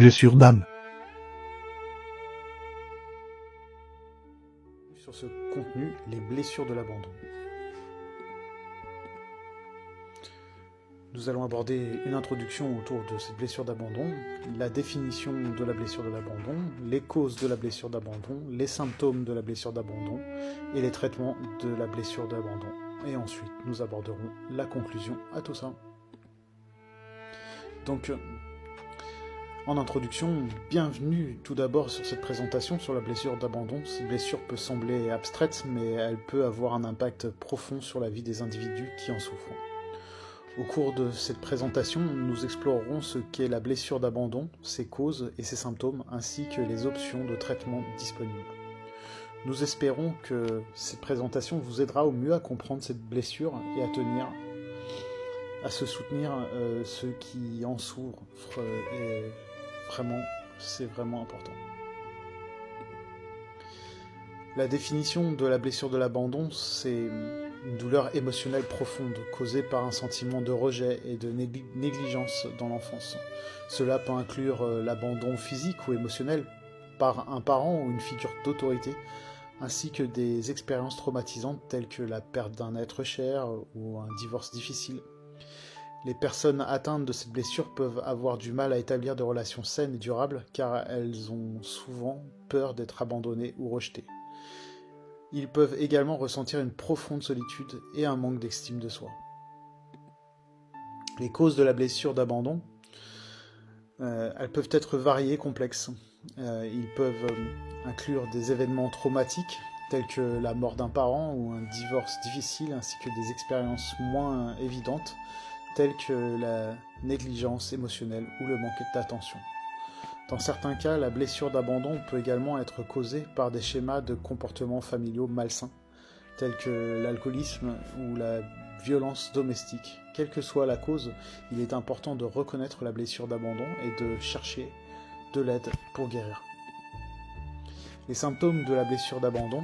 blessure d'âme. Sur ce contenu, les blessures de l'abandon. Nous allons aborder une introduction autour de cette blessure d'abandon, la définition de la blessure de l'abandon, les causes de la blessure d'abandon, les symptômes de la blessure d'abandon et les traitements de la blessure d'abandon. Et ensuite, nous aborderons la conclusion à tout ça. Donc, en introduction, bienvenue tout d'abord sur cette présentation sur la blessure d'abandon. Cette blessure peut sembler abstraite, mais elle peut avoir un impact profond sur la vie des individus qui en souffrent. Au cours de cette présentation, nous explorerons ce qu'est la blessure d'abandon, ses causes et ses symptômes, ainsi que les options de traitement disponibles. Nous espérons que cette présentation vous aidera au mieux à comprendre cette blessure et à se soutenir ceux qui en souffrent, et c'est vraiment important. La définition de la blessure de l'abandon, c'est une douleur émotionnelle profonde causée par un sentiment de rejet et de négligence dans l'enfance. Cela peut inclure l'abandon physique ou émotionnel par un parent ou une figure d'autorité, ainsi que des expériences traumatisantes telles que la perte d'un être cher ou un divorce difficile. Les personnes atteintes de cette blessure peuvent avoir du mal à établir des relations saines et durables car elles ont souvent peur d'être abandonnées ou rejetées. Ils peuvent également ressentir une profonde solitude et un manque d'estime de soi. Les causes de la blessure d'abandon, elles peuvent être variées, complexes. Ils peuvent inclure des événements traumatiques tels que la mort d'un parent ou un divorce difficile, ainsi que des expériences moins évidentes telles que la négligence émotionnelle ou le manque d'attention. Dans certains cas, la blessure d'abandon peut également être causée par des schémas de comportements familiaux malsains, tels que l'alcoolisme ou la violence domestique. Quelle que soit la cause, il est important de reconnaître la blessure d'abandon et de chercher de l'aide pour guérir. Les symptômes de la blessure d'abandon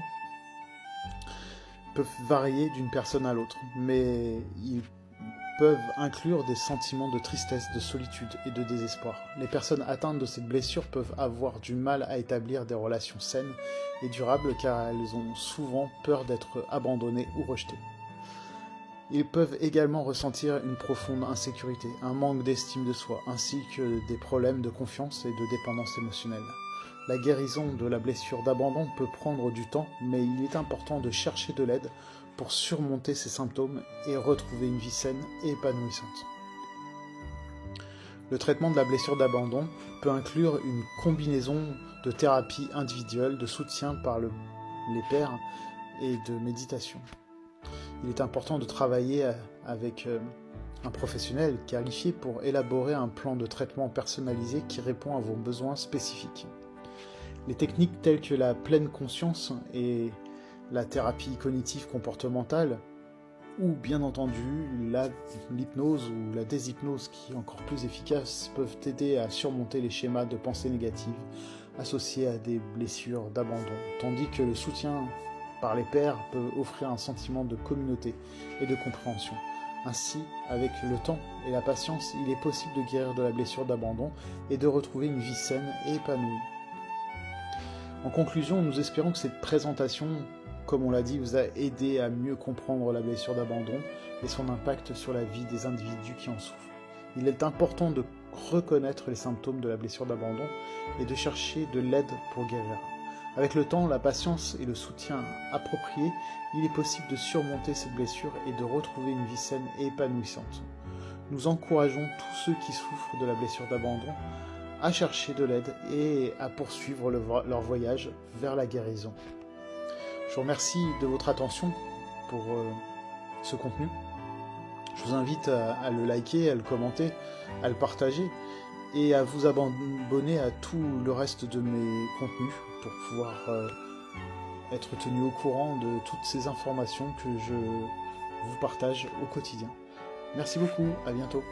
peuvent varier d'une personne à l'autre, mais ils peuvent inclure des sentiments de tristesse, de solitude et de désespoir. Les personnes atteintes de cette blessure peuvent avoir du mal à établir des relations saines et durables car elles ont souvent peur d'être abandonnées ou rejetées. Ils peuvent également ressentir une profonde insécurité, un manque d'estime de soi, ainsi que des problèmes de confiance et de dépendance émotionnelle. La guérison de la blessure d'abandon peut prendre du temps, mais il est important de chercher de l'aide pour surmonter ces symptômes et retrouver une vie saine et épanouissante. Le traitement de la blessure d'abandon peut inclure une combinaison de thérapies individuelles, de soutien par les pairs et de méditation. Il est important de travailler avec un professionnel qualifié pour élaborer un plan de traitement personnalisé qui répond à vos besoins spécifiques. Les techniques telles que la pleine conscience et la thérapie cognitive comportementale, ou bien entendu l'hypnose ou la déshypnose qui est encore plus efficace, peuvent aider à surmonter les schémas de pensée négatives associés à des blessures d'abandon, tandis que le soutien par les pairs peut offrir un sentiment de communauté et de compréhension. Ainsi, avec le temps et la patience, il est possible de guérir de la blessure d'abandon et de retrouver une vie saine et épanouie. En conclusion, nous espérons que cette présentation, comme on l'a dit, vous a aidé à mieux comprendre la blessure d'abandon et son impact sur la vie des individus qui en souffrent. Il est important de reconnaître les symptômes de la blessure d'abandon et de chercher de l'aide pour guérir. Avec le temps, la patience et le soutien approprié, il est possible de surmonter cette blessure et de retrouver une vie saine et épanouissante. Nous encourageons tous ceux qui souffrent de la blessure d'abandon à chercher de l'aide et à poursuivre leur voyage vers la guérison. Je vous remercie de votre attention pour ce contenu. Je vous invite à le liker, à le commenter, à le partager et à vous abonner à tout le reste de mes contenus pour pouvoir être tenu au courant de toutes ces informations que je vous partage au quotidien. Merci beaucoup, à bientôt.